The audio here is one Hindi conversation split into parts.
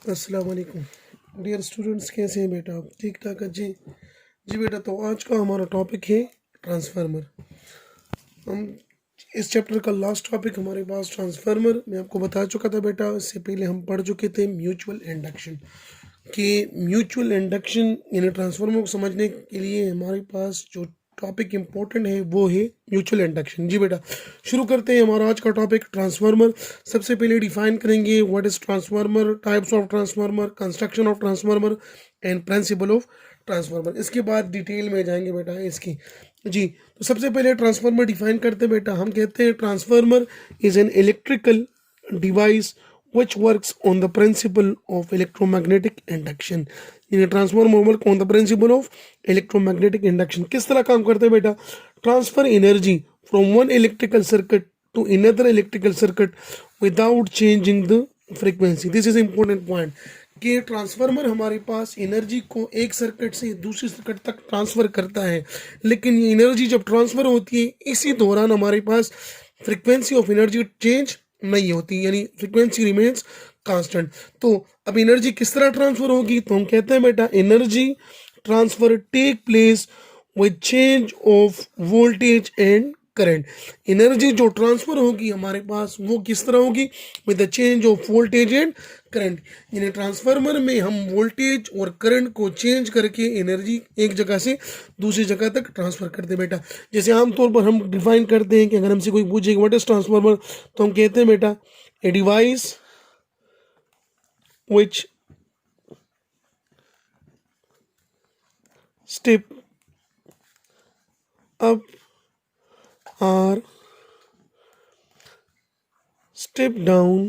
अस्सलाम वालेकुम डियर स्टूडेंट्स, कैसे हैं बेटा आप? ठीक ठाक है जी। जी बेटा, तो आज का हमारा टॉपिक है ट्रांसफार्मर। हम इस चैप्टर का लास्ट टॉपिक हमारे पास ट्रांसफार्मर मैं आपको बता चुका था बेटा। इससे पहले हम पढ़ चुके थे म्यूचुअल इंडक्शन कि म्यूचुअल इंडक्शन यानी ट्रांसफार्मर को समझने के लिए हमारे पास जो टॉपिक इम्पोर्टेंट है वो है म्यूचुअल इंडक्शन। जी बेटा, शुरू करते हैं हमारा आज का टॉपिक ट्रांसफार्मर। सबसे पहले डिफाइन करेंगे what is transformer, types of transformer, construction of transformer and principle of transformer. इसके बाद डिटेल में जाएंगे बेटा इसकी। जी, तो सबसे पहले ट्रांसफार्मर डिफाइन करते हैं बेटा। हम कहते हैं transformer is an electrical device which works on the principle of electromagnetic induction। यानी transformer work on the principle of electromagnetic induction. किस तरह काम करते हैं बेटा? Transfer energy from one electrical circuit to another electrical circuit without changing the frequency. This is important point कि ट्रांसफार्मर हमारे पास एनर्जी को एक सर्किट से दूसरे सर्किट तक ट्रांसफर करता है, लेकिन ये एनर्जी जब ट्रांसफर होती है इसी दौरान हमारे पास फ्रीक्वेंसी ऑफ एनर्जी चेंज नहीं होती, यानी फ्रीक्वेंसी रिमेन्स कांस्टेंट। तो अब एनर्जी किस तरह ट्रांसफर होगी? तो हम कहते हैं बेटा energy transfer take place with change of voltage and current. Energy जो ट्रांसफर होगी हमारे पास वो किस तरह होगी? With the change of voltage and current. यानी ट्रांसफार्मर में हम वोल्टेज और करंट को चेंज करके एनर्जी एक जगह से दूसरी जगह तक ट्रांसफर करते हैं बेटा। जैसे आमतौर पर हम डिफाइन करते हैं कि अगर हमसे कोई पूछे व्हाट इज ट्रांसफार्मर, तो हम कहते हैं बेटा a device which step up or step down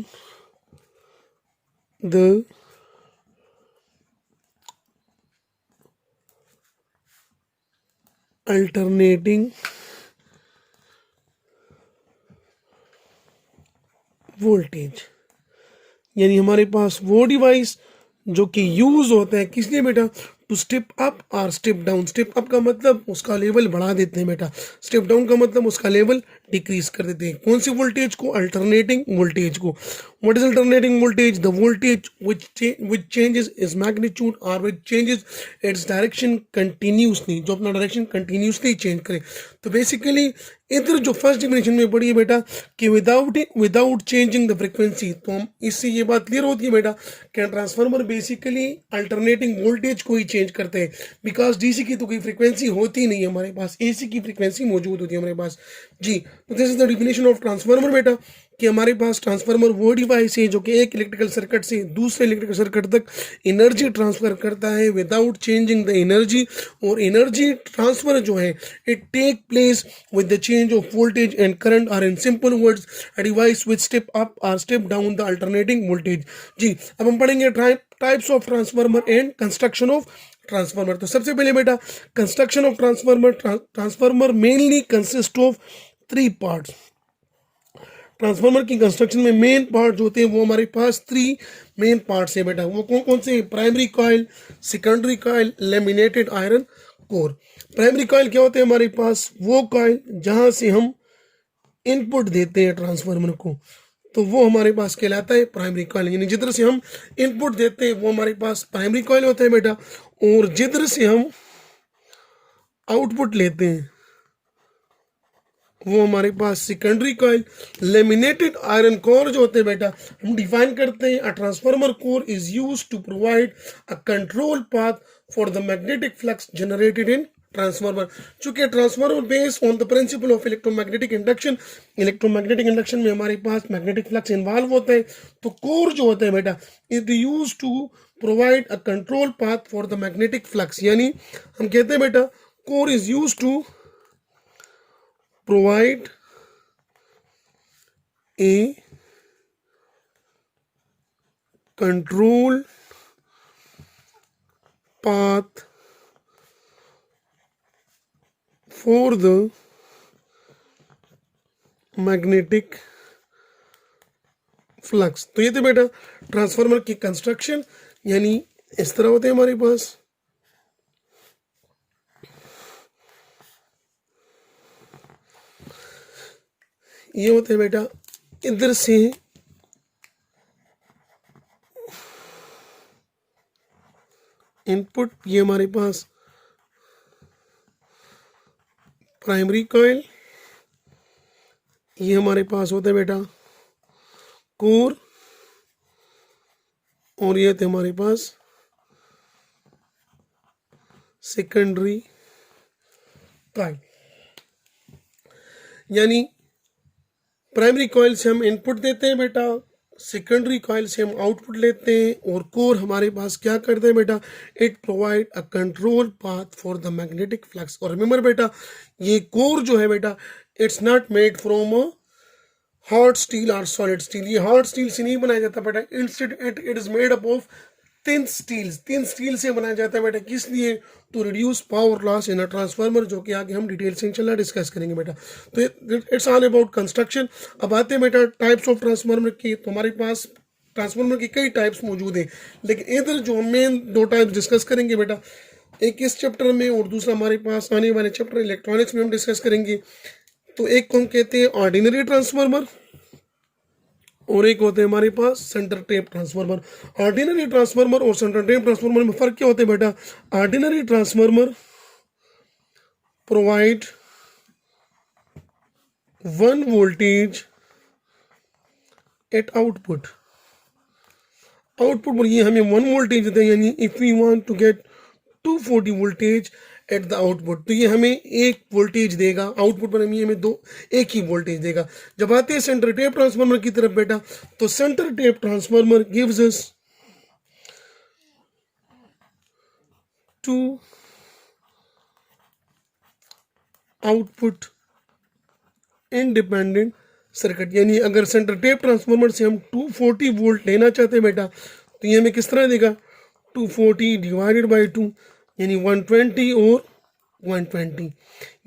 the alternating voltage. यानी हमारे पास वो डिवाइस जो कि यूज होता है किस लिए बेटा? टू स्टेप अप और स्टेप डाउन। स्टेप अप का मतलब उसका लेवल बढ़ा देते हैं बेटा, स्टेप डाउन का मतलब उसका लेवल डिक्रीज कर देते हैं। कौन सी वोल्टेज को? अल्टरनेटिंग वोल्टेज को। What is alternating voltage? The voltage which changes its magnitude or which changes its direction continuously, जो अपना डायरेक्शन कंटिन्यूसली चेंज करे। तो बेसिकली इधर जो फर्स्ट डिफिनेशन में पढ़ी है बेटा कि विदाउट चेंजिंग द फ्रीक्वेंसी, तो हम इससे ये बात क्लियर होती है बेटा कि ट्रांसफार्मर बेसिकली अल्टरनेटिंग वोल्टेज को ही चेंज करते हैं, बिकॉज डीसी की तो कोई फ्रीक्वेंसी होती नहीं है हमारे पास, एसी की फ्रीक्वेंसी मौजूद होती है हमारे पास। जी, तो this is the definition of transformer बेटा कि हमारे पास ट्रांसफार्मर वो डिवाइस है जो कि एक इलेक्ट्रिकल सर्किट से दूसरे इलेक्ट्रिकल सर्किट तक एनर्जी ट्रांसफर करता है विदाउट चेंजिंग द एनर्जी। और एनर्जी ट्रांसफर जो है it take place with the change of voltage and current, और in simple words a device with step up और step down the alternating voltage. जी, अब हम पढ़ेंगे types of transformer and construction of transformer. तो सबसे पहले बेटा construction of transformer. Transformer mainly consist of 3 parts. Transformer की कंस्ट्रक्शन में मेन पार्ट जो होते हैं वो हमारे पास 3 मेन पार्ट्स है बेटा। वो कौन कौन से? Primary coil, secondary coil, laminated iron core. Primary coil क्या होते हैं? हमारे पास वो कॉइल जहां से हम इनपुट देते हैं ट्रांसफार्मर को, तो वो हमारे पास कहलाता है प्राइमरी कॉइल। यानी जिधर से हम इनपुट देते हैं वो हमारे पास प्राइमरी कॉइल होता है बेटा, और जिधर से हम आउटपुट लेते हैं वो हमारे पास secondary coil. Laminated iron core जो होते हैं बेटा हम डिफाइन करते हैं a transformer core is used to provide a control path for the magnetic flux generated in transformer. चूंकि transformer based on the principle of electromagnetic induction, electromagnetic induction में हमारे पास मैग्नेटिक फ्लक्स इन्वॉल्व होता है, तो कोर जो होता है बेटा is use to provide a control path for the magnetic flux. यानी हम कहते हैं बेटा core is use to provide a control path for the magnetic flux। तो ये थे बेटा ट्रांसफार्मर की कंस्ट्रक्शन। यानी इस तरह होते हैं हमारे पास। ये होते हैं बेटा इधर से इनपुट, ये हमारे पास प्राइमरी कॉइल, ये हमारे पास होता है बेटा कोर, और ये थे हमारे पास सेकेंडरी कॉइल। यानी प्राइमरी कॉइल से हम इनपुट देते हैं बेटा, सेकेंडरी कॉइल से हम आउटपुट लेते हैं, और कोर हमारे पास क्या करते हैं बेटा, it provide a control path for the magnetic flux. और रिमेंबर बेटा, ये कोर जो है बेटा, it's not made from a hard steel और सॉलिड स्टील। ये हार्ड स्टील से नहीं बनाया जाता बेटा, instead it is made up of thin steel से बनाया जाता है बेटा। किस लिए? To reduce power loss in a transformer, जो कि आगे हम डिटेल से इंशाल्लाह डिस्कस करेंगे बेटा। तो इट्स ऑल अबाउट कंस्ट्रक्शन। अब आते हैं बेटा टाइप्स ऑफ ट्रांसफार्मर की। तो हमारे पास ट्रांसफार्मर की कई टाइप्स मौजूद हैं, लेकिन इधर जो मेन दो टाइप्स डिस्कस करेंगे बेटा, एक इस चैप्टर में और दूसरा हमारे पास आने वाले चैप्टर इलेक्ट्रॉनिक्स में हम डिस्कस करेंगे। तो एक को हम कहते हैं ऑर्डिनरी ट्रांसफार्मर, और एक होते हैं हमारे पास centre tap transformer. Ordinary transformer और सेंटर टेप ट्रांसफार्मर में फर्क क्या होता है बेटा? Ordinary transformer provide one voltage at output पर ये हमें वन वोल्टेज देते हैं, यानी if we want to get 240 voltage at the output, तो ये हमें एक वोल्टेज देगा, आउटपुट पर हमें दो एक ही वोल्टेज देगा। जब आते हैं सेंटर टेप ट्रांसफार्मर की तरफ बेटा, तो centre tap transformer gives us two output independent circuit. यानी अगर सेंटर टेप ट्रांसफार्मर से हम 240 वोल्ट लेना चाहते हैं बेटा, तो ये हमें किस तरह देगा? 240 डिवाइडेड बाई 2, यानी 120 और 120,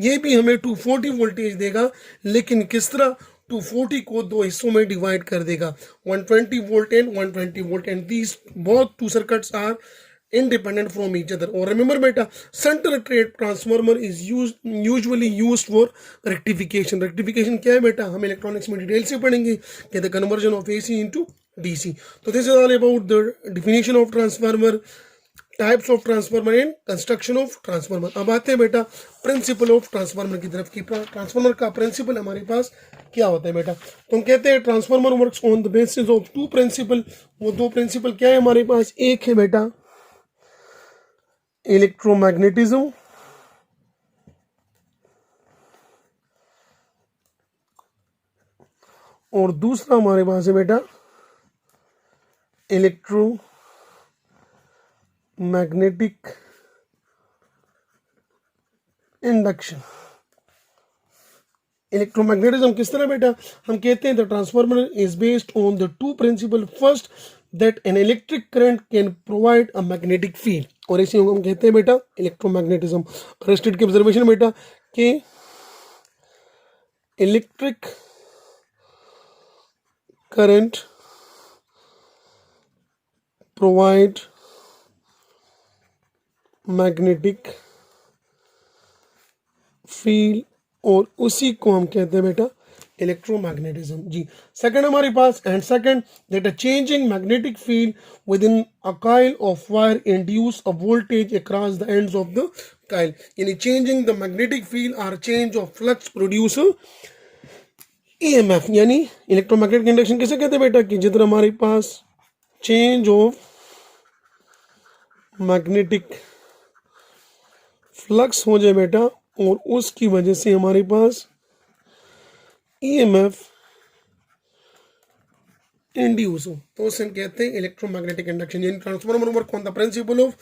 ये भी हमें 240 वोल्टेज देगा, लेकिन किस तरह? 240 को दो हिस्सों में डिवाइड कर देगा, 120 volt and 120 volt, and these both two circuits are independent from each other. Or remember beta, center tape transformer is usually used for rectification क्या है बेटा, हम इलेक्ट्रॉनिक्स में डिटेल से पढ़ेंगे कि the conversion of AC into DC। तो this is all about the definition of transformer, types of transformer and construction of transformer. अब आते हैं बेटा प्रिंसिपल ऑफ ट्रांसफार्मर की तरफ। की ट्रांसफार्मर का प्रिंसिपल हमारे पास क्या होता है बेटा? तो हम कहते हैं transformer works on the basis of two principle. वो दो प्रिंसिपल क्या है हमारे पास? एक है बेटा इलेक्ट्रोमैग्नेटिज्म, और दूसरा हमारे पास है बेटा इलेक्ट्रोमैग्नेटिक इंडक्शन। इलेक्ट्रोमैग्नेटिज्म किस तरह बेटा? हम कहते हैं the transformer is based on the two principle. First, that an electric current can provide a magnetic field, और इसी को हम कहते हैं बेटा इलेक्ट्रोमैग्नेटिज्म। अरेस्टेड की ऑब्जर्वेशन बेटा कि electric current provide magnetic field, और उसी को हम कहते हैं बेटा इलेक्ट्रोमैग्नेटिज्म। जी, सेकंड हमारे पास, and second that a changing magnetic field within a coil of wire induce a voltage across the ends of the coil. यानी चेंजिंग द मैग्नेटिक फील्ड और change of flux produce EMF। यानी इलेक्ट्रोमैग्नेटिक इंडक्शन किसे कहते हैं बेटा? कि जिधर हमारे पास चेंज ऑफ मैग्नेटिक फ्लक्स हो जाए बेटा, और उसकी वजह से हमारे पास EMF इंड्यूस हो, तो उसे हम कहते हैं इलेक्ट्रोमैग्नेटिक इंडक्शन। यानी transformer work on the principle of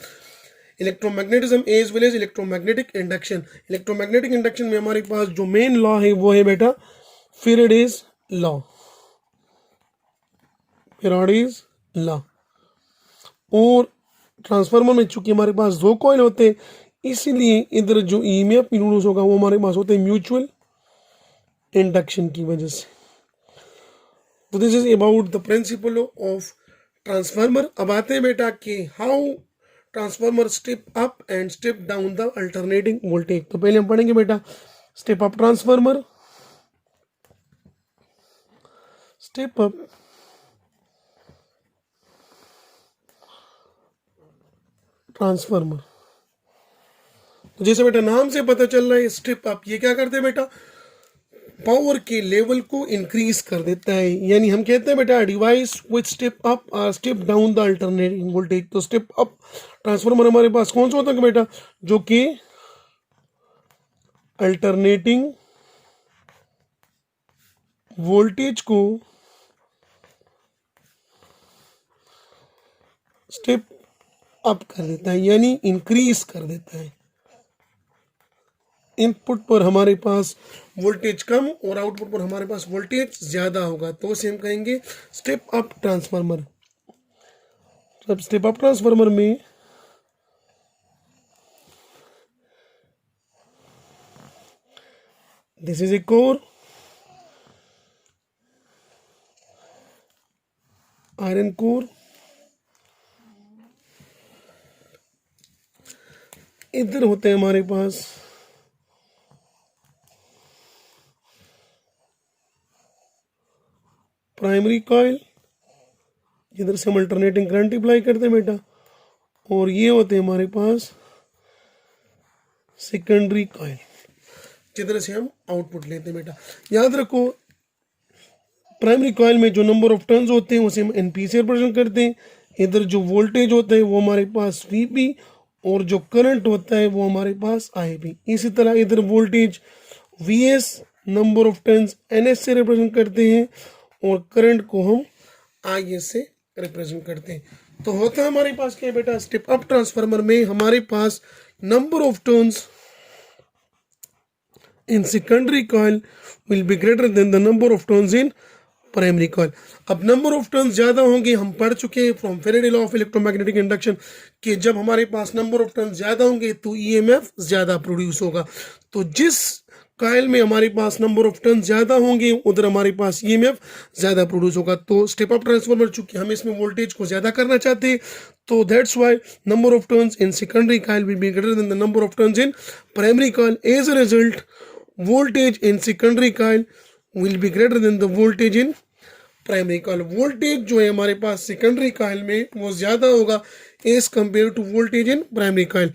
electromagnetism as well as electromagnetic induction. Electromagnetic induction में हमारे पास जो मेन लॉ है वो है बेटा फैराडेज लॉ, फैराडेज लॉ। और ट्रांसफार्मर में चूंकि हमारे पास दो कॉइल होते हैं, इसीलिए इधर जो EMF इंड्यूस होगा वो हमारे पास होते हैं म्यूचुअल इंडक्शन की वजह से। तो this is about the principle of transformer. अब आते हैं बेटा कि how transformer step up and step down the alternating voltage. तो पहले हम पढ़ेंगे बेटा step up transformer, step up transformer. तो जैसे बेटा नाम से पता चल रहा है स्टेप अप, ये क्या करते हैं बेटा, पावर के लेवल को इंक्रीज कर देता है। यानी हम कहते हैं बेटा डिवाइस विथ स्टेप अप और step down the alternating voltage. तो स्टेप अप ट्रांसफार्मर हमारे पास कौन सा होता है बेटा, जो कि अल्टरनेटिंग वोल्टेज को स्टेप अप कर देता है, यानी इंक्रीज कर देता है। इनपुट पर हमारे पास वोल्टेज कम और आउटपुट पर हमारे पास वोल्टेज ज्यादा होगा, तो उसे हम कहेंगे स्टेप अप ट्रांसफार्मर। अब स्टेप अप ट्रांसफार्मर में this is a core, iron core, इधर होते हैं हमारे पास प्राइमरी कॉइल, जिधर से हम अल्टरनेटिंग करंट अप्लाई करते हैं बेटा, और ये होते हैं हमारे पास सेकेंडरी कॉइल, जिधर से हम आउटपुट लेते हैं बेटा। याद रखो प्राइमरी कॉइल में जो नंबर ऑफ टर्न्स होते हैं उसे हम एनपी से रिप्रेजेंट करते हैं। इधर जो वोल्टेज होता है वो हमारे पास वीपी, और जो करंट होता है वो हमारे पास आईपी। इसी तरह इधर voltage VS, number of turns NS से रिप्रेजेंट करते हैं, और करंट को हम आईएस से रिप्रेजेंट करते हैं। तो होता है हमारे पास क्या बेटा, स्टेप अप ट्रांसफार्मर में हमारे पास number of turns in secondary coil will be greater than the number of turns in primary coil. अब नंबर ऑफ टर्न्स ज्यादा होंगे, हम पढ़ चुके हैं from Faraday law of electromagnetic induction कि जब हमारे पास नंबर ऑफ टर्न्स ज्यादा होंगे तो ईएमएफ ज्यादा प्रोड्यूस होगा। तो जिस कॉइल में हमारे पास नंबर ऑफ टर्न्स ज्यादा होंगे उधर हमारे पास ईएमएफ ज्यादा प्रोड्यूस होगा। तो स्टेप अप ट्रांसफार्मर चूंकि हम इसमें वोल्टेज को ज्यादा करना चाहते हैं, तो that's why number of turns in secondary coil will be greater than the number of turns in primary coil. As a result voltage in secondary coil will be greater than the voltage in primary coil. Voltage जो है हमारे पास सेकेंडरी कॉइल में वो ज्यादा होगा as compare to voltage in primary coil.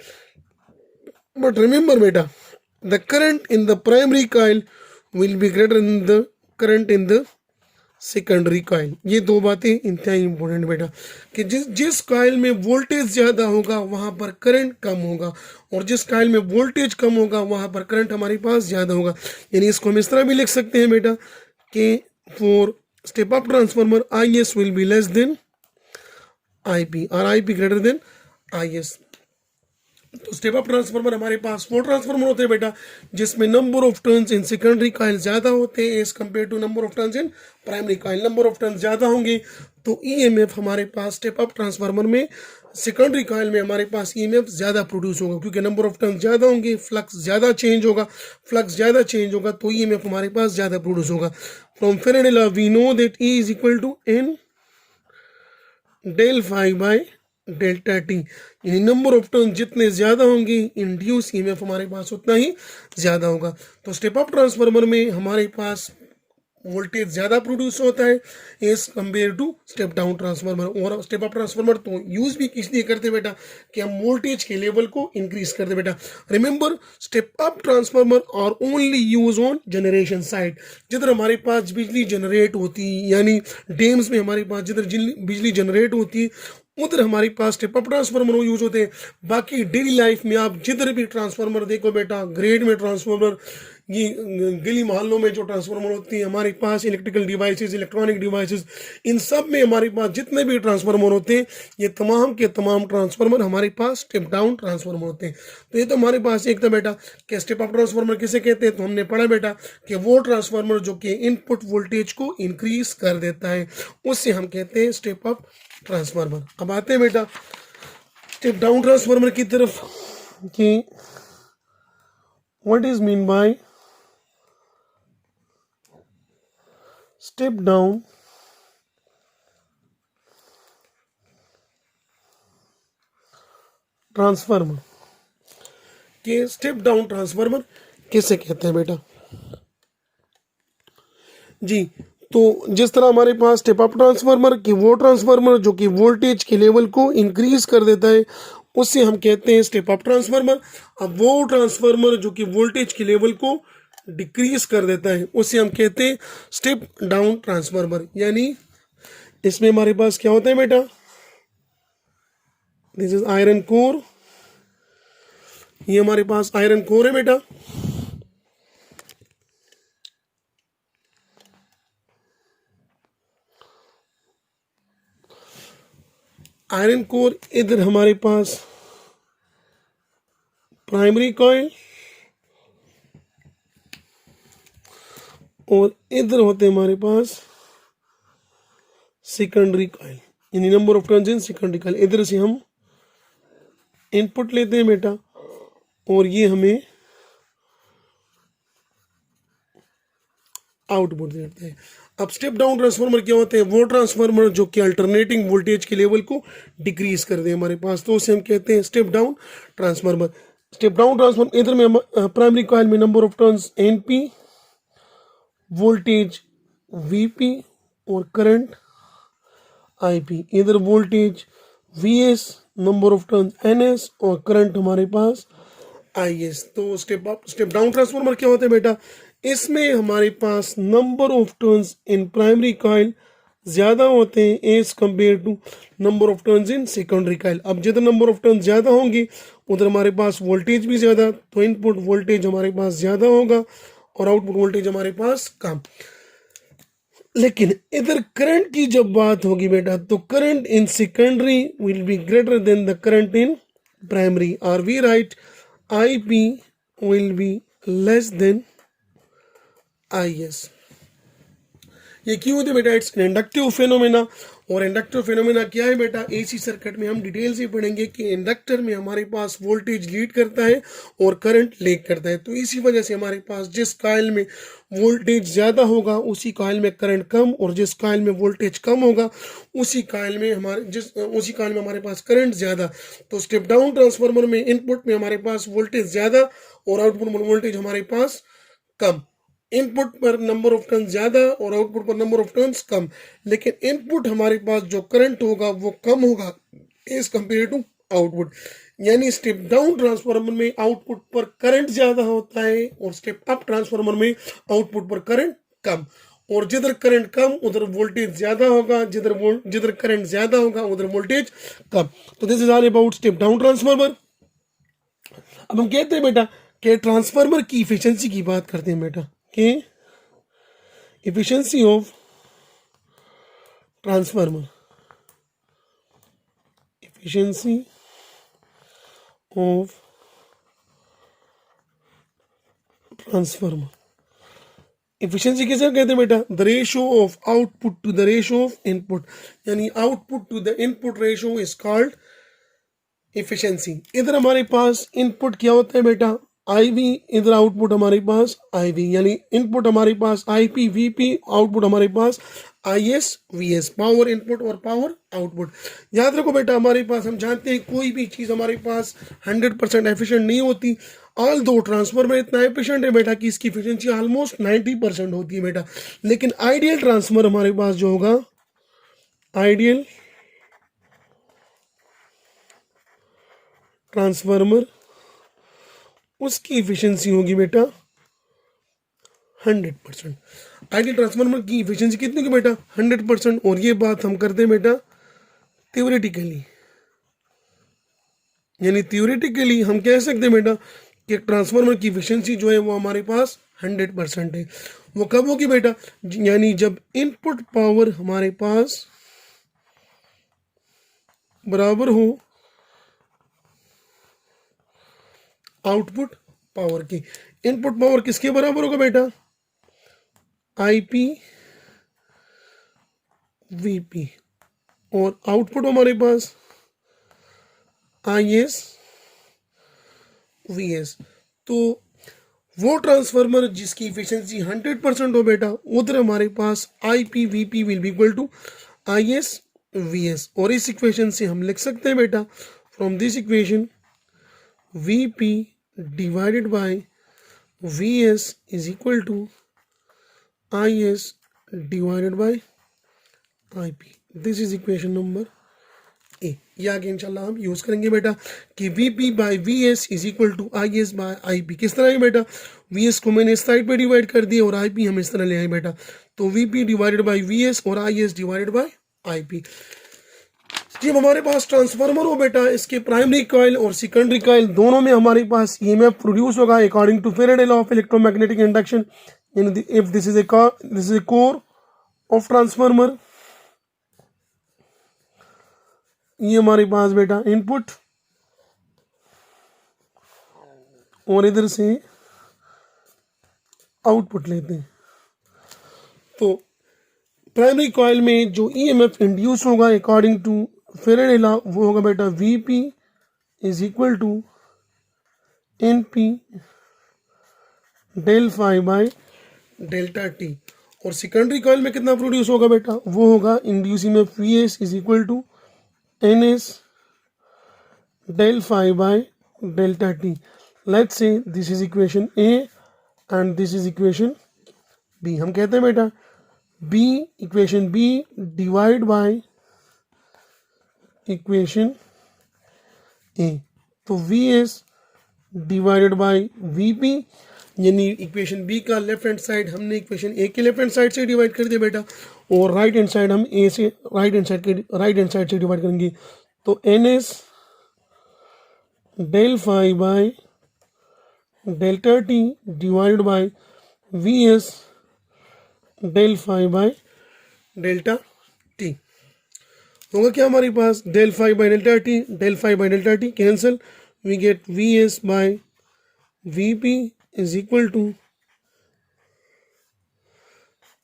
But remember बेटा, the current in the primary coil will be greater than the current in the secondary coil. ये दो बातें इंतहाई इंपॉर्टेंट बेटा, कि जिस कॉइल में वोल्टेज ज्यादा होगा वहां पर करंट कम होगा, और जिस कॉइल में वोल्टेज कम होगा वहां पर करंट हमारे पास ज्यादा होगा। यानी इसको हम इस तरह भी लिख सकते हैं बेटा कि for step up transformer IS will be less than IP और IP ग्रेटर देन IS। तो स्टेप अप ट्रांसफार्मर हमारे पास वो ट्रांसफार्मर होते हैं बेटा जिसमें number of turns in secondary coil ज्यादा होते हैं as compare to number of turns in primary coil. Number of turns ज्यादा होंगे तो ईएमएफ हमारे पास स्टेप अप ट्रांसफार्मर में सेकेंडरी कॉइल में हमारे पास ईएमएफ ज्यादा प्रोड्यूस होगा, क्योंकि नंबर ऑफ टर्न्स ज्यादा होंगे, फ्लक्स ज्यादा चेंज होगा, फ्लक्स ज्यादा चेंज होगा तो ईएमएफ हमारे पास ज्यादा प्रोड्यूस होगा। From Faraday law we know that E is equal to N del phi by delta t. यानी नंबर ऑफ टर्न जितने ज्यादा होंगे इंड्यूस ईएमएफ हमारे पास उतना ही ज्यादा होगा। तो स्टेप अप ट्रांसफार्मर में हमारे पास वोल्टेज ज्यादा प्रोड्यूस होता है as compare to step down transformer. और स्टेप अप ट्रांसफार्मर तो यूज भी इसलिए करते बेटा कि हम वोल्टेज के लेवल को इंक्रीज करते बेटा। Remember, step up transformer are only use on generation side, जिधर हमारे पास बिजली जनरेट होती है, यानी डैम्स में हमारे पास जिधर बिजली जनरेट होती है उधर हमारे पास स्टेप अप ट्रांसफार्मर यूज होते हैं। बाकी डेली लाइफ में आप जिधर भी ट्रांसफार्मर देखो बेटा, ग्रेड में ट्रांसफार्मर, ये गली मोहल्लों में जो ट्रांसफार्मर होती है हमारे पास, इलेक्ट्रिकल डिवाइसेस, इलेक्ट्रॉनिक डिवाइसेस, इन सब में हमारे पास जितने भी ट्रांसफार्मर होते हैं ये तमाम के तमाम ट्रांसफार्मर हमारे पास स्टेप डाउन ट्रांसफार्मर होते हैं। तो ये तो हमारे पास एक था बेटा कि स्टेप अप ट्रांसफार्मर किसे कहते हैं, तो हमने पढ़ा बेटा कि वो ट्रांसफार्मर जो कि इनपुट वोल्टेज को इंक्रीज कर देता है उससे हम कहते हैं स्टेप अप ट्रांसफार्मर। अब आते हैं बेटा स्टेप डाउन ट्रांसफार्मर की तरफ कि what is mean by step down transformer. के स्टेप डाउन ट्रांसफार्मर किसे कहते हैं बेटा जी। तो जिस तरह हमारे पास स्टेप अप ट्रांसफार्मर की वो ट्रांसफार्मर जो कि वोल्टेज के लेवल को इंक्रीज कर देता है उससे हम कहते हैं स्टेप अप ट्रांसफार्मर। अब वो ट्रांसफार्मर जो कि वोल्टेज के लेवल को डिक्रीज कर देता है उससे हम कहते हैं स्टेप डाउन ट्रांसफार्मर। यानी इसमें हमारे पास क्या होता है बेटा, दिस इज आयरन कोर, ये हमारे पास आयरन कोर है बेटा। आयरन कोर, इधर हमारे पास प्राइमरी कॉइल और इधर होते हैं हमारे पास सेकेंडरी कॉइल, यानी number of turns in secondary coil. इधर से हम इनपुट लेते हैं बेटा और ये हमें आउटपुट देते हैं। अब स्टेप डाउन ट्रांसफार्मर क्या होते हैं, वो ट्रांसफार्मर जो कि अल्टरनेटिंग वोल्टेज के लेवल को डिक्रीज कर दे हमारे पास, तो उसे हम कहते हैं step down transformer. Step down transformer, इधर में प्राइमरी कॉइल में number of turns NP, voltage VP और करंट आईपी। इधर voltage VS, number of turns NS और करंट हमारे पास आईएस। तो स्टेप डाउन ट्रांसफार्मर क्या होता है बेटा, इसमें हमारे पास number of turns in primary coil ज्यादा होते हैं as compare to number of turns in secondary coil. अब जितना नंबर ऑफ टर्न्स ज्यादा होंगे उधर हमारे पास वोल्टेज भी ज्यादा, तो इनपुट वोल्टेज हमारे पास ज्यादा होगा और आउटपुट वोल्टेज हमारे पास कम। लेकिन इधर करंट की जब बात होगी बेटा, तो current in secondary will be greater than the current in primary, और we write IP will be less than IS. ये क्यों होते बेटा, इट्स इंडक्टिव फेनोमेना। और इंडक्टिव फेनोमेना क्या है बेटा, एसी सर्किट में हम डिटेल से पढ़ेंगे कि इंडक्टर में हमारे पास वोल्टेज लीड करता है और करंट लेग करता है। तो इसी वजह से हमारे पास जिस कॉइल में वोल्टेज ज़्यादा होगा उसी कॉइल में करंट कम, और जिस कॉइल में वोल्टेज कम होगा उसी कॉइल में हमारे पास करंट ज़्यादा। तो स्टेप डाउन ट्रांसफार्मर में इनपुट में हमारे पास वोल्टेज ज़्यादा और आउटपुट में वोल्टेज हमारे पास कम। इनपुट पर नंबर ऑफ टर्न्स ज्यादा और आउटपुट पर नंबर ऑफ टर्न्स कम, लेकिन इनपुट हमारे पास जो करंट होगा वो कम होगा एज कंपेयर टू आउटपुट। यानी स्टेप डाउन ट्रांसफार्मर में आउटपुट पर करंट ज्यादा होता है और स्टेप अप ट्रांसफार्मर में आउटपुट पर करंट कम। और जिधर करंट कम उधर वोल्टेज ज्यादा होगा, जिधर करंट ज्यादा होगा उधर वोल्टेज कम। तो this is all about step down transformer. अब हम कहते हैं बेटा कि ट्रांसफार्मर की इफिशियंसी की बात करते हैं बेटा, कि efficiency of transformer, efficiency of transformer, efficiency कैसे कहते हैं बेटा, the ratio of output to the ratio of input, यानी output to the input ratio is called efficiency। इधर हमारे पास इनपुट क्या होता है बेटा, IV, इधर आउटपुट हमारे पास IV, यानी इनपुट हमारे पास IP VP, आउटपुट हमारे पास IS VS, पावर इनपुट और पावर आउटपुट। याद रखो बेटा, हमारे पास हम जानते हैं कोई भी चीज़ हमारे पास 100% एफिशिएंट नहीं होती। ऑल दो ट्रांसफार्मर इतना एफिशिएंट है बेटा कि इसकी एफिशिएंसी ऑलमोस्ट 90% होती है बेटा। लेकिन आइडियल ट्रांसफार्मर हमारे पास जो होगा, आइडियल ट्रांसफार्मर, उसकी इफिशियंसी होगी बेटा 100%। आइडियल ट्रांसफार्मर की इफिशियंसी कितनी होगी बेटा, 100%। और ये बात हम करते हैं बेटा थ्योरेटिकली, यानी थ्योरेटिकली हम कह सकते हैं बेटा कि ट्रांसफार्मर की इफिशियंसी जो है वो हमारे पास 100% है। वो कब होगी बेटा, यानी जब इनपुट पावर हमारे पास बराबर हो आउटपुट पावर की। इनपुट पावर किसके बराबर होगा बेटा, IP VP, और आउटपुट हमारे पास IS VS। तो वो ट्रांसफार्मर जिसकी इफिशियंसी 100% हो बेटा, उधर हमारे पास IP VP will be equal to IS VS। और इस इक्वेशन से हम लिख सकते हैं बेटा, from this equation VP divided by VS is equal to IS divided by IP. This is equation number A. ये आगे इंशाल्लाह हम यूज़ करेंगे बेटा कि V P by V S is equal to I S by I P. किस तरह है बेटा, वी एस को मैंने इस साइड पे डिवाइड कर दिया और आई पी हम इस तरह ले आए बेटा, तो V P divided by V S और I S divided by I P. जब हमारे पास ट्रांसफार्मर हो बेटा, इसके प्राइमरी कॉइल और सेकेंडरी कॉइल दोनों में हमारे पास ईएमएफ प्रोड्यूस होगा according to Faraday law of electromagnetic induction. If this is a core of transformer, ये हमारे पास बेटा इनपुट और इधर से आउटपुट लेते हैं। तो प्राइमरी कॉइल में जो ईएमएफ इंड्यूस होगा अकॉर्डिंग टू फैराडे लॉ वो होगा बेटा V P is equal to N P del phi by delta t. और सेकेंडरी कॉइल में कितना प्रोड्यूस होगा बेटा, वो होगा induce EMF V S is equal to N S del phi by delta t. Let's say this is equation A and this is equation B. हम कहते हैं बेटा B equation B divide by equation ए, तो V S divided by V P, यानी इक्वेशन बी का लेफ्ट हैंड साइड हमने इक्वेशन ए के लेफ्ट हैंड साइड से डिवाइड कर दिया बेटा, और राइट हैंड साइड हम ए से राइट हैंड साइड से डिवाइड करेंगे। तो N S del phi by delta T divided by V S del phi by delta T. होगा क्या हमारे पास, del phi by delta T cancel, we get V S by V P is equal to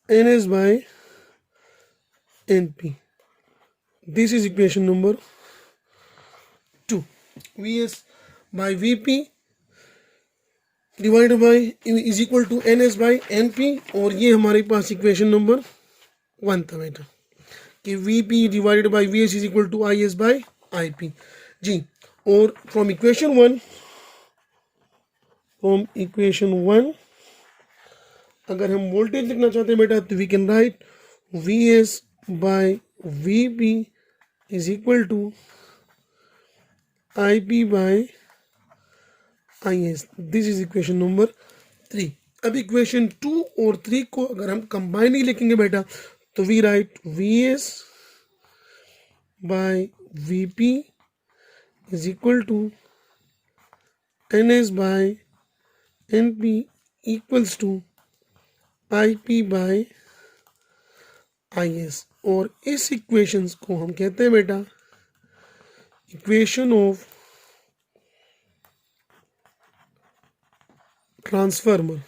N S by N P. This is equation number 2। V S by V P divide by is equal to N S by N P, और ये हमारे पास इक्वेशन नंबर 1 था बेटा कि V P divided by V S is equal to I S by I P जी। और फ्रॉम इक्वेशन 1 अगर हम वोल्टेज लिखना चाहते हैं बेटा तो we can write V S by V P is equal to I P by I S. This is equation number 3। अब इक्वेशन 2 और 3 को अगर हम कंबाइन ही लिखेंगे बेटा तो we write V S by V P is equal to N S by N P equals to I P by I S. और इस इक्वेशंस को हम कहते हैं बेटा इक्वेशन ऑफ ट्रांसफार्मर।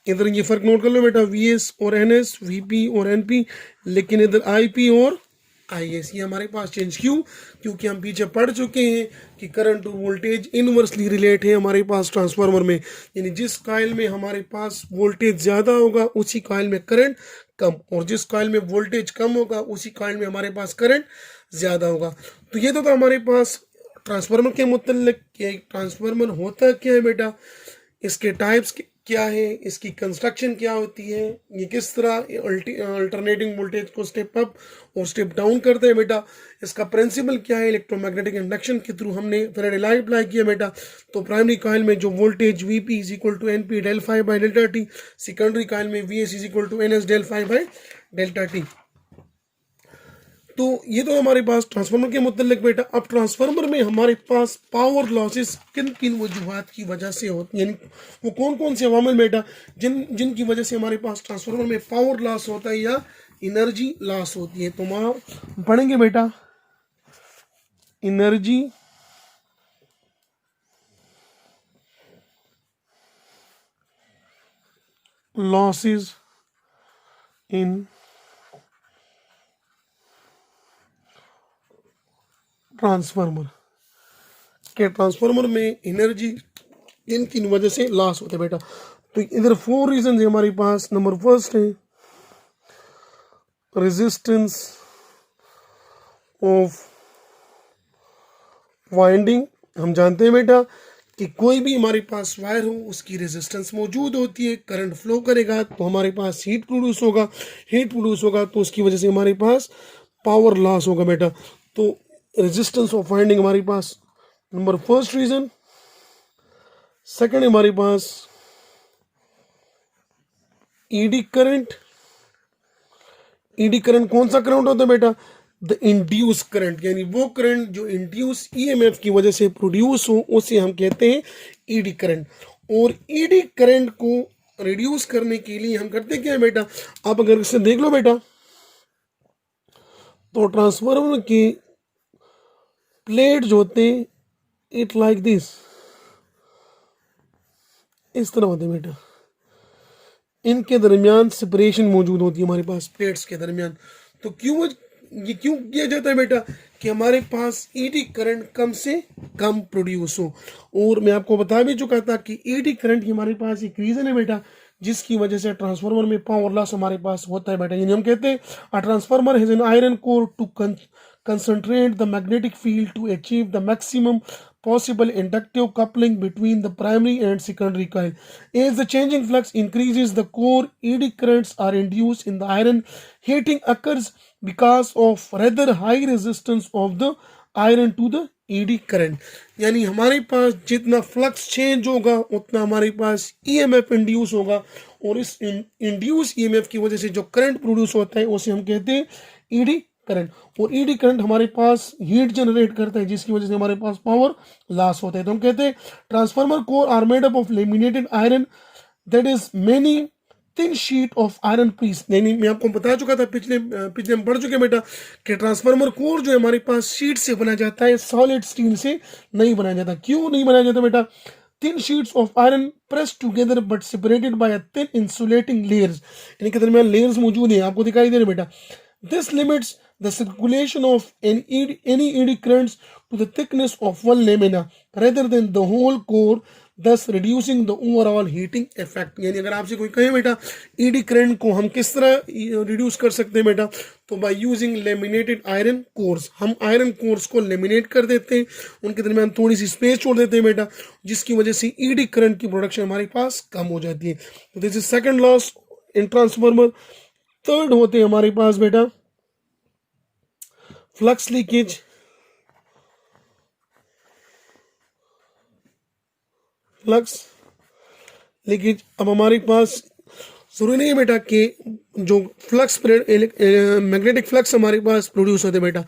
इधर ये फर्क नोट कर लो बेटा, वी एस और एन एस, वी पी और एन पी, लेकिन इधर आई पी और आई एस। ये हमारे पास चेंज क्यों, क्योंकि हम पीछे पढ़ चुके हैं कि current to voltage inversely relate है हमारे पास ट्रांसफार्मर में, यानी जिस कॉइल में हमारे पास वोल्टेज ज़्यादा होगा उसी कॉइल में करंट कम, और जिस कॉइल में वोल्टेज कम होगा उसी कॉइल में हमारे पास करंट ज़्यादा होगा। तो ये तो था हमारे पास ट्रांसफार्मर के मुतल्लिक कि ट्रांसफार्मर होता क्या है बेटा, इसके टाइप्स क्या है, इसकी कंस्ट्रक्शन क्या होती है, ये किस तरह अल्टरनेटिंग वोल्टेज को स्टेप अप और स्टेप डाउन करते हैं बेटा, इसका प्रिंसिपल क्या है, इलेक्ट्रोमैग्नेटिक इंडक्शन के थ्रू हमने फैराडे लॉ अप्लाई किया बेटा। तो प्राइमरी कॉइल में जो voltage V P is equal to N P del phi by delta T, secondary coil में V S is equal to N S del phi by delta T. तो ये तो हमारे पास ट्रांसफार्मर के मुतल्लिक बेटा। अब ट्रांसफार्मर में हमारे पास पावर लॉसेस किन किन वजूहात की वजह से होती हैं, यानी वो कौन कौन से अवामिल बेटा जिनकी वजह से हमारे पास ट्रांसफार्मर में पावर लॉस होता है या एनर्जी लॉस होती है। तो वहाँ पढ़ेंगे बेटा एनर्जी लॉसेस इन ट्रांसफार्मर के ट्रांसफार्मर में एनर्जी किन किन वजह से लॉस होता है बेटा। तो इधर 4 रीजन है हमारे पास। नंबर फर्स्ट है रेजिस्टेंस ऑफ वाइंडिंग। हम जानते हैं बेटा कि कोई भी हमारे पास वायर हो उसकी रेजिस्टेंस मौजूद होती है, करंट फ्लो करेगा तो हमारे पास हीट प्रोड्यूस होगा तो उसकी वजह से हमारे पास पावर लॉस होगा बेटा। तो रेजिस्टेंस ऑफ वाइंडिंग हमारे पास नंबर फर्स्ट रीजन। सेकंड हमारे पास ईडी करंट। ईडी करंट कौन सा करंट होता है बेटा? द इंड्यूस करंट, यानी वो करंट जो इंड्यूस ईएमएफ की वजह से प्रोड्यूस हो उसे हम कहते हैं ईडी करंट। और ईडी करंट को रिड्यूस करने के लिए हम करते क्या है बेटा? आप अगर इसे देख लो बेटा, तो ट्रांसफार्मर के प्लेट जो होते हैं इट लाइक दिस, इस तरह होते हैं बेटा। इनके दरमियान सेपरेशन मौजूद होती है हमारे पास प्लेट्स के दरमियान। तो ये क्यों किया जाता है बेटा? कि हमारे पास ईडी करंट कम से कम प्रोड्यूस हो। और मैं आपको बता भी चुका था कि ईडी करंट की हमारे पास एक रीजन है बेटा, जिसकी वजह से ट्रांसफार्मर में पावर लॉस हमारे पास होता है बेटा। यानी हम कहते हैं a transformer has an iron core to concentrate the magnetic field to achieve the maximum possible inductive coupling between the primary and secondary coil. As the changing flux increases, the core eddy currents are induced in the iron. Heating occurs because of rather high resistance of the iron to the eddy current. यानी हमारे पास जितना फ्लक्स चेंज होगा उतना हमारे पास ईएमएफ इंड्यूस होगा, और इस इंड्यूस ईएमएफ की वजह से जो करंट प्रोड्यूस होता है उसे हम कहते हैं ईडी करंट। और ईडी करंट हमारे पास हीट जनरेट करता है, जिसकी वजह से हमारे पास पावर लॉस होता है। तो हम कहते हैं transformer core are made up of laminated iron that is many thin sheet of iron piece. यानी मैं आपको बता चुका था, पिछले हम पढ़ चुके बेटा कि ट्रांसफार्मर कोर जो है हमारे पास शीट से बना जाता है, सॉलिड स्टील से नहीं बनाया जाता। क्यों नहीं बनाया जाता बेटा? Thin sheets of iron pressed together but separated by a thin insulating layers. इनके दरमियान लेयर्स मौजूद हैं, आपको दिखाई दे रहे बेटा। This limits the circulation of any eddy currents to the thickness of one lamina rather than the whole core, thus reducing the overall heating effect। यानी अगर आपसे कोई कहे बेटा ईडी करंट को हम किस तरह रिड्यूस कर सकते हैं बेटा, तो by using laminated iron course. हम आयरन कोर्स को लेमिनेट कर देते हैं, उनके दरमियान थोड़ी सी स्पेस छोड़ देते हैं बेटा, जिसकी वजह से ईडी करंट की प्रोडक्शन हमारे पास कम हो जाती है। तो this is second loss in transformer. Third होते हैं हमारे पास बेटा फ्लक्स लीकेज। फ्लक्स लीकेज, अब हमारे पास जरूरी नहीं है बेटा कि जो फ्लक्स मैग्नेटिक फ्लक्स हमारे पास प्रोड्यूस होते बेटा,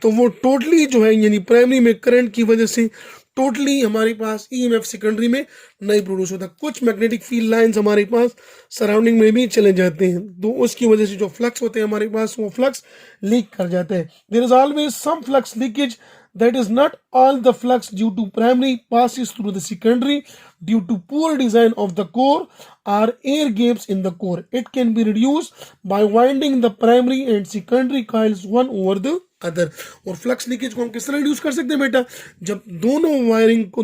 तो वो टोटली जो है यानी प्राइमरी में करंट की वजह से टोटली हमारे पास ईएमएफ सेकेंडरी में नहीं प्रोड्यूस होता। कुछ मैग्नेटिक फील्ड लाइंस हमारे पास सराउंडिंग में भी चले जाते हैं, तो उसकी वजह से जो फ्लक्स होते हैं हमारे पास वो फ्लक्स लीक कर जाते हैं। There is always some flux leakage, that is not all the flux due to primary passes through the secondary due to poor design of the core or air gaps in the core. It can be reduced by winding the primary and secondary coils one over the other। और फ्लक्स लीकेज को हम किस तरह रिड्यूस कर सकते हैं बेटा? जब दोनों वायरिंग को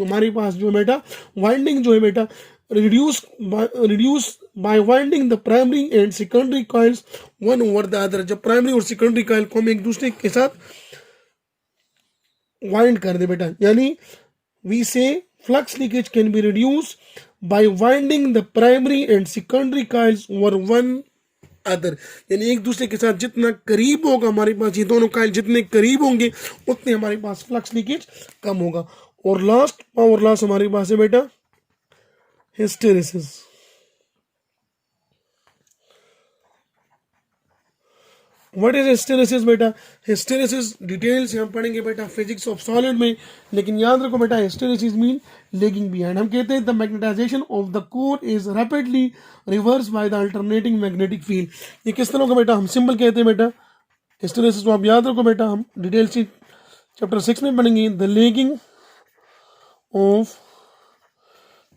हमारे पास जो है बेटा वाइंडिंग जो है बेटा reduce by winding the primary and secondary coils one over the other. जब प्राइमरी और सेकेंडरी कॉइल को हम एक दूसरे के साथ वाइंड कर दे बेटा, यानी वी से flux leakage can be reduce by winding the primary and secondary coils over one other. यानी एक दूसरे के साथ जितना करीब होगा हमारे पास ये दोनों कॉइल जितने करीब होंगे उतने हमारे पास फ्लक्स लीकेज कम होगा। और लास्ट पावर लॉस हमारे पास है बेटा हिस्टेरेसिस। व्हाट इज हिस्टेरेसिस बेटा? हिस्टेरेसिस डिटेल से हम पढ़ेंगे बेटा फिजिक्स ऑफ सॉलिड में, लेकिन याद रखो बेटा हिस्टेरेसिस मीन लेगिंग बिहाइंड। हम कहते हैं the magnetization of the core is rapidly reverse by the alternating magnetic field. ये किस तरह का बेटा? हम सिंपल कहते हैं बेटा हिस्टेरेसिस को आप याद रखो बेटा, हम डिटेल से चैप्टर 6 में पढ़ेंगे। The lagging of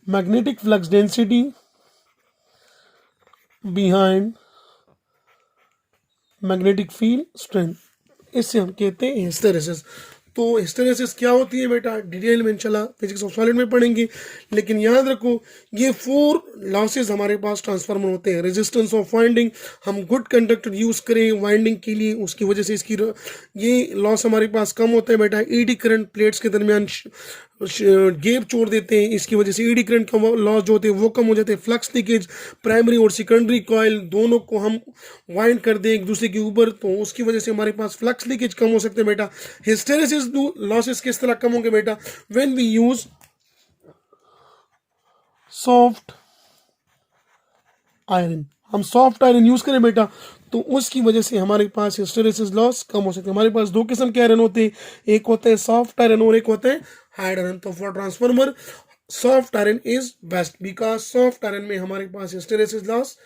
magnetic flux density behind magnetic field strength, इससे हम कहते हैं हिस्टेरेसिस। तो हिस्टेरेसिस क्या होती है बेटा डिटेल में इंशाल्लाह फिजिक्स ऑफ सॉलिड में पढ़ेंगे, लेकिन याद रखो ये 4 लॉसेस हमारे पास ट्रांसफार्मर होते हैं। रेजिस्टेंस ऑफ वाइंडिंग, हम गुड कंडक्टर यूज करें वाइंडिंग के लिए, उसकी वजह से इसकी ये लॉस हमारे पास कम होता है बेटा। ईडी करंट प्लेट्स के दरमियान गैप छोड़ देते हैं, इसकी वजह से ईडी करंट का लॉस जो होते हैं वो कम हो जाते हैं। फ्लक्स लीकेज, प्राइमरी और सेकेंडरी कॉइल दोनों को हम वाइंड कर दें एक दूसरे के ऊपर, तो उसकी वजह से हमारे पास फ्लक्स लीकेज कम हो सकते हैं बेटा। हिस्टेरेसिस लॉसेस किस तरह कम होंगे बेटा? When we use soft iron, हम सॉफ्ट आयरन यूज करें बेटा, तो उसकी वजह से हमारे पास हिस्टेरेसिस लॉस कम हो सकते हैं। हमारे पास दो किस्म के आयरन होते हैं, एक होता है सॉफ्ट आयरन और एक होता है हार्ड आयरन। तो for transformer soft iron is best because soft iron में हमारे पास हिस्टेरेसिस लॉस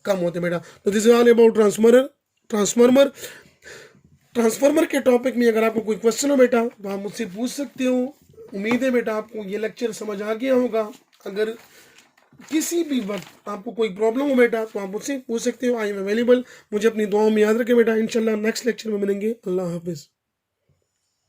कम होते हैं बेटा। तो this is all about transformer transformer के टॉपिक में अगर आपको कोई क्वेश्चन हो बेटा तो आप मुझसे पूछ सकते हो। उम्मीद है बेटा आपको ये लेक्चर समझ आ गया होगा। अगर किसी भी वक्त आपको कोई प्रॉब्लम हो बेटा तो आप मुझसे पूछ सकते हो। I am available. मुझे अपनी दुआओं में याद रखें बेटा। इंशाल्लाह नेक्स्ट लेक्चर में मिलेंगे। अल्लाह हाफिज़।